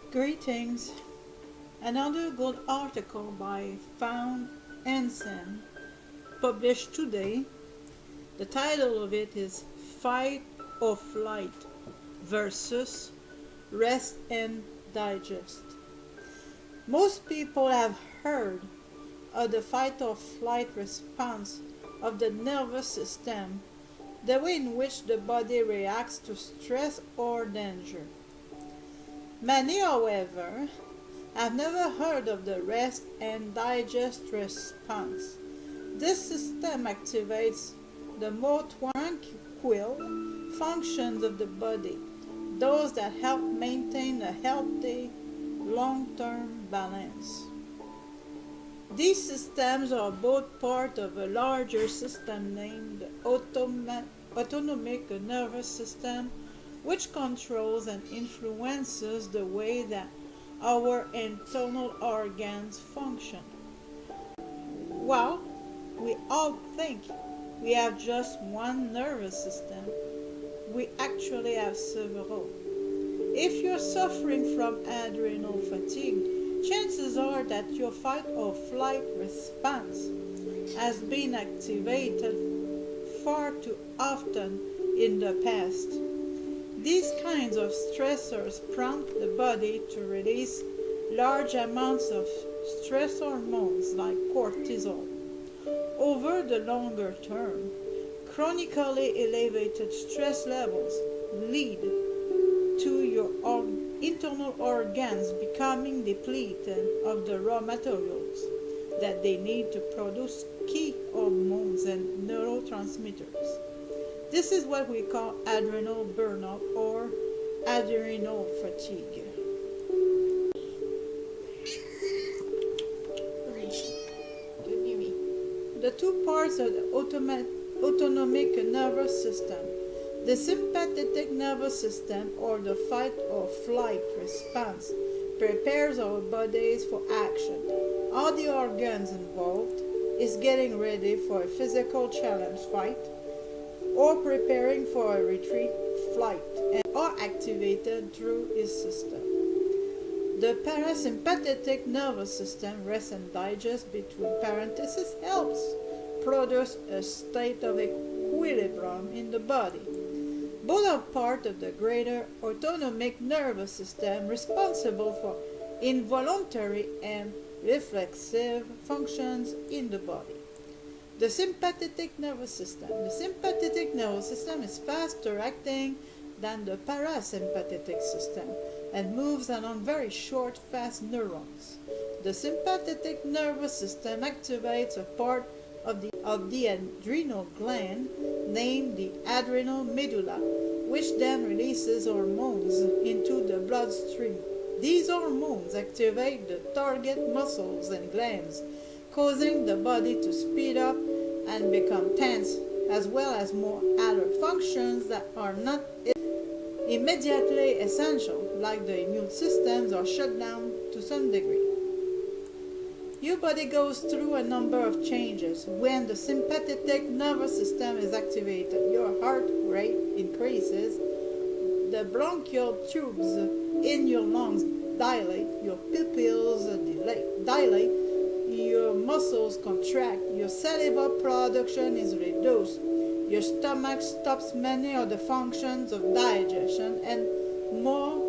Greetings. Another good article by Found Ensign published today. The title of it is Fight or Flight versus Rest and Digest. Most people have heard of the fight or flight response of the nervous system, the way in which the body reacts to stress or danger. Many, however, have never heard of the rest and digest response. This system activates the more tranquil functions of the body, those that help maintain a healthy long-term balance. These systems are both part of a larger system named the autonomic nervous system, which controls and influences the way that our internal organs function. While we all think we have just one nervous system, we actually have several. If you're suffering from adrenal fatigue, chances are that your fight or flight response has been activated far too often in the past. These kinds of stressors prompt the body to release large amounts of stress hormones like cortisol. Over the longer term, chronically elevated stress levels lead to your internal organs becoming depleted of the raw materials that they need to produce key hormones and neurotransmitters. This is what we call adrenal burnout or adrenal fatigue. The two parts of the autonomic nervous system, the sympathetic nervous system or the fight or flight response, prepares our bodies for action. All the organs involved is getting ready for a physical challenge fight or preparing for a retreat flight and are activated through its system. The parasympathetic nervous system, rest and digest between parentheses, helps produce a state of equilibrium in the body. Both are part of the greater autonomic nervous system responsible for involuntary and reflexive functions in the body. The sympathetic nervous system. The sympathetic nervous system is faster acting than the parasympathetic system and moves along very short, fast neurons. The sympathetic nervous system activates a part of the adrenal gland named the adrenal medulla, which then releases hormones into the bloodstream. These hormones activate the target muscles and glands, causing the body to speed up and become tense, as well as more other functions that are not immediately essential, like the immune systems are shut down to some degree. Your body goes through a number of changes when the sympathetic nervous system is activated. Your heart rate increases, the bronchial tubes in your lungs dilate, your pupils dilate, your muscles contract, your saliva production is reduced, your stomach stops many of the functions of digestion, and more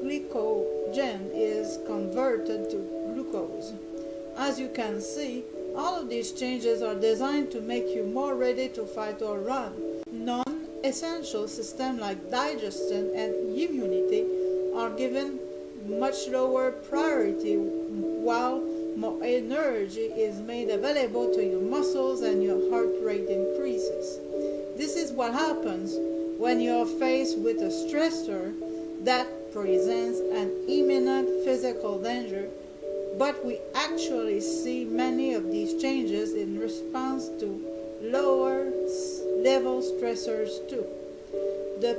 glycogen is converted to glucose. As you can see, all of these changes are designed to make you more ready to fight or run. Non-essential systems like digestion and immunity are given much lower priority, while more energy is made available to your muscles and your heart rate increases. This is what happens when you are faced with a stressor that presents an imminent physical danger, but we actually see many of these changes in response to lower level stressors too. The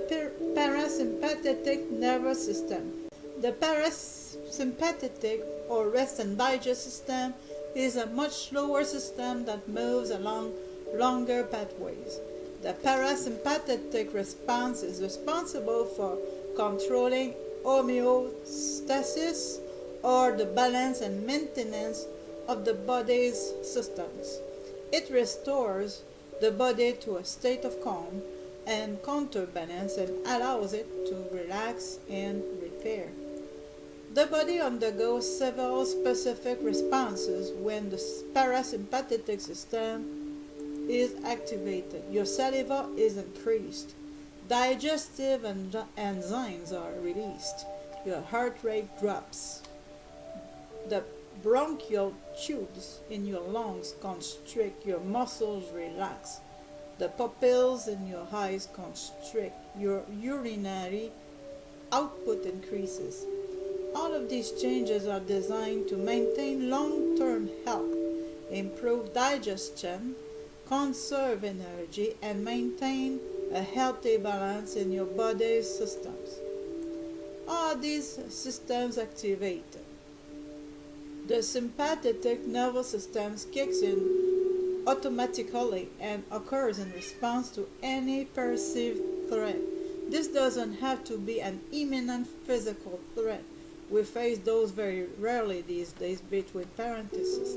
parasympathetic nervous system. The parasympathetic or rest and digest system is a much slower system that moves along longer pathways. The parasympathetic response is responsible for controlling homeostasis, or the balance and maintenance of the body's systems. It restores the body to a state of calm and counterbalance and allows it to relax and repair. The body undergoes several specific responses when the parasympathetic system is activated. Your saliva is increased. Digestive enzymes are released. Your heart rate drops. The bronchial tubes in your lungs constrict. Your muscles relax. The pupils in your eyes constrict. Your urinary output increases. All of these changes are designed to maintain long-term health, improve digestion, conserve energy, and maintain a healthy balance in your body's systems. Are these systems activated? The sympathetic nervous system kicks in automatically and occurs in response to any perceived threat. This doesn't have to be an imminent physical threat. We face those very rarely these days, between parentheses.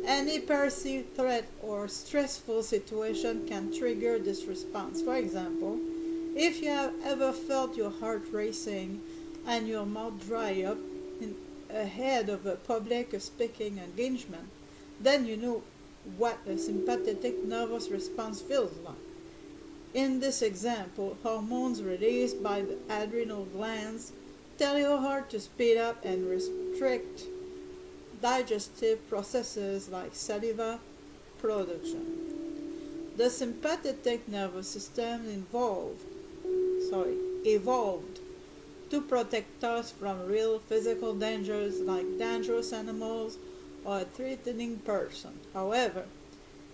Any perceived threat or stressful situation can trigger this response. For example, if you have ever felt your heart racing and your mouth dry up ahead of a public speaking engagement, then you know what a sympathetic nervous response feels like. In this example, hormones released by the adrenal glands tell your heart to speed up and restrict digestive processes like saliva production. The sympathetic nervous system evolved to protect us from real physical dangers like dangerous animals or a threatening person. However,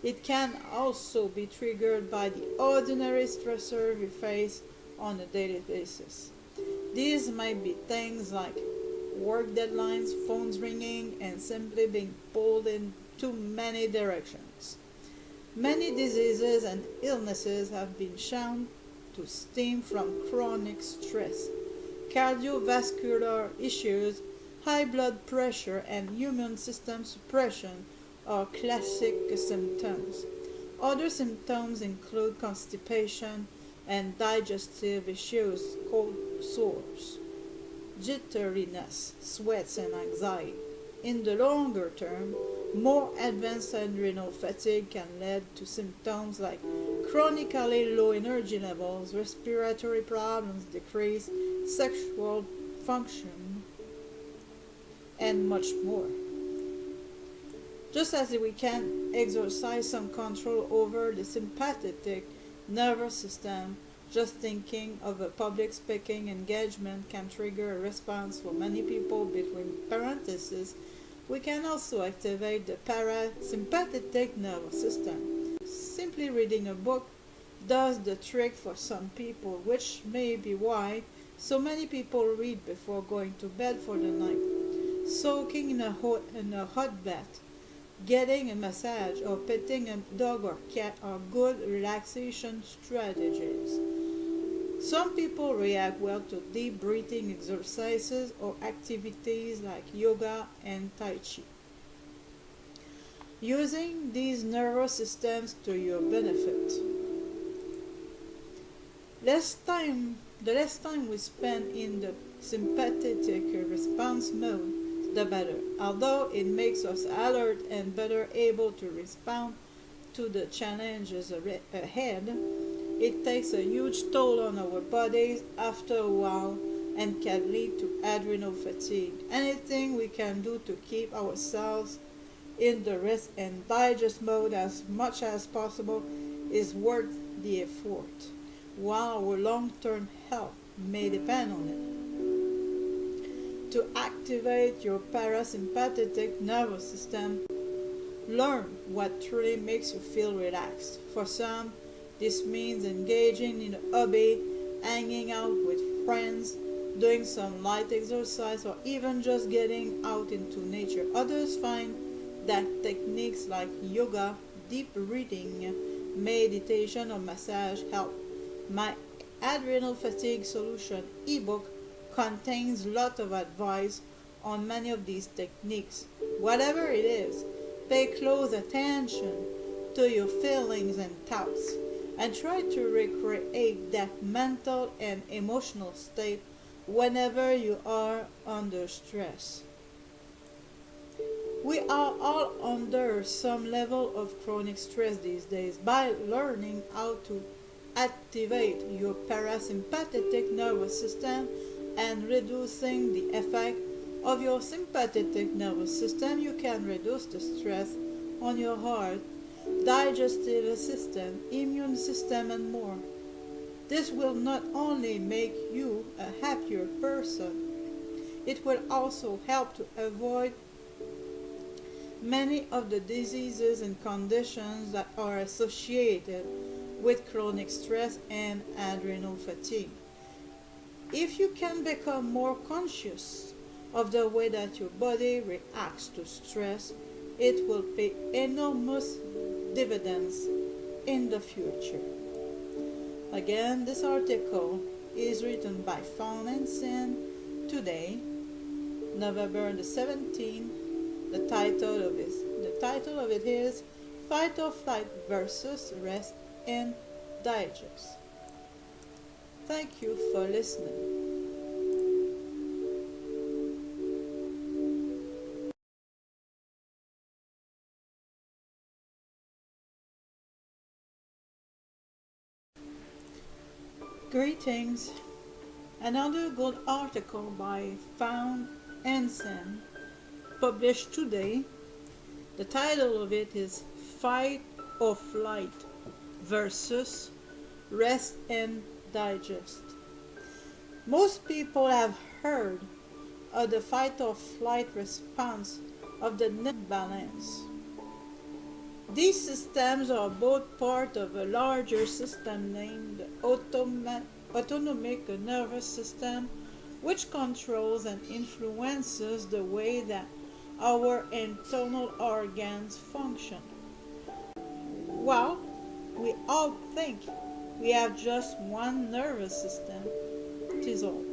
it can also be triggered by the ordinary stressors we face on a daily basis. These might be things like work deadlines, phones ringing, and simply being pulled in too many directions. Many diseases and illnesses have been shown to stem from chronic stress. Cardiovascular issues, high blood pressure, and immune system suppression are classic symptoms. Other symptoms include constipation and digestive issues, cold sores, jitteriness, sweats, and anxiety. In the longer term, more advanced adrenal fatigue can lead to symptoms like chronically low energy levels, respiratory problems, decreased sexual function, and much more. Just as we can exercise some control over the sympathetic nervous system, just thinking of a public speaking engagement can trigger a response for many people. Between parentheses, we can also activate the parasympathetic nervous system. Simply reading a book does the trick for some people, which may be why so many people read before going to bed for the night. Soaking in a hot bath, getting a massage, or petting a dog or cat are good relaxation strategies. Some people react well to deep breathing exercises or activities like yoga and tai chi. Using these nervous systems to your benefit. The less time we spend in the sympathetic response mode, the better. Although it makes us alert and better able to respond to the challenges ahead, it takes a huge toll on our bodies after a while and can lead to adrenal fatigue. Anything we can do to keep ourselves in the rest and digest mode as much as possible is worth the effort, while our long-term health may depend on it. To activate your parasympathetic nervous system, learn what truly makes you feel relaxed. For some, this means engaging in a hobby, hanging out with friends, doing some light exercise, or even just getting out into nature. Others find that techniques like yoga, deep breathing, meditation, or massage help. My Adrenal Fatigue Solution ebook contains a lot of advice on many of these techniques. Whatever it is, pay close attention to your feelings and thoughts and try to recreate that mental and emotional state whenever you are under stress. We are all under some level of chronic stress these days. By learning how to activate your parasympathetic nervous system and reducing the effect of your sympathetic nervous system, you can reduce the stress on your heart, digestive system, immune system, and more. This will not only make you a happier person, it will also help to avoid many of the diseases and conditions that are associated with chronic stress and adrenal fatigue. If you can become more conscious of the way that your body reacts to stress, it will pay enormous dividends in the future. Again, this article is written by Fawn and Sin today, November the 17th. The title of it is Fight or Flight versus Rest and Digest. Thank you for listening. Greetings. Another good article by Fawn and Sin published today. The title of it is Fight or Flight versus Rest and Digest. Most people have heard of the fight or flight response of the nerve balance. These systems are both part of a larger system named the autonomic nervous system, which controls and influences the way that our internal organs function. Well, we all think we have just one nervous system, it is all.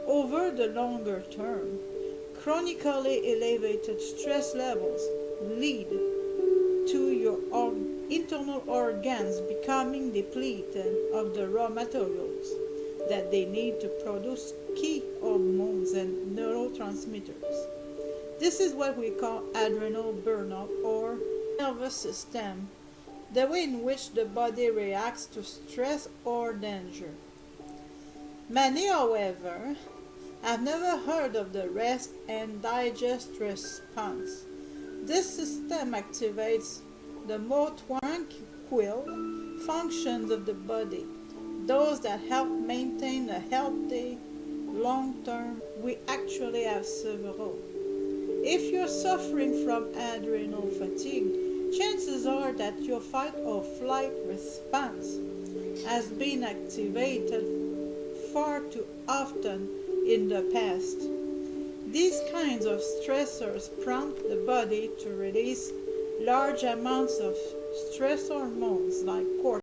Over the longer term, chronically elevated stress levels lead to your internal organs becoming depleted of the raw materials that they need to produce key hormones and neurotransmitters. This is what we call adrenal burnout or nervous system, the way in which the body reacts to stress or danger. Many, however, have never heard of the rest and digest response. This system activates the more tranquil functions of the body, those that help maintain a healthy long-term. We actually have several. If you're suffering from adrenal fatigue, chances are that your fight or flight response has been activated far too often in the past. These kinds of stressors prompt the body to release large amounts of stress hormones like cortisol.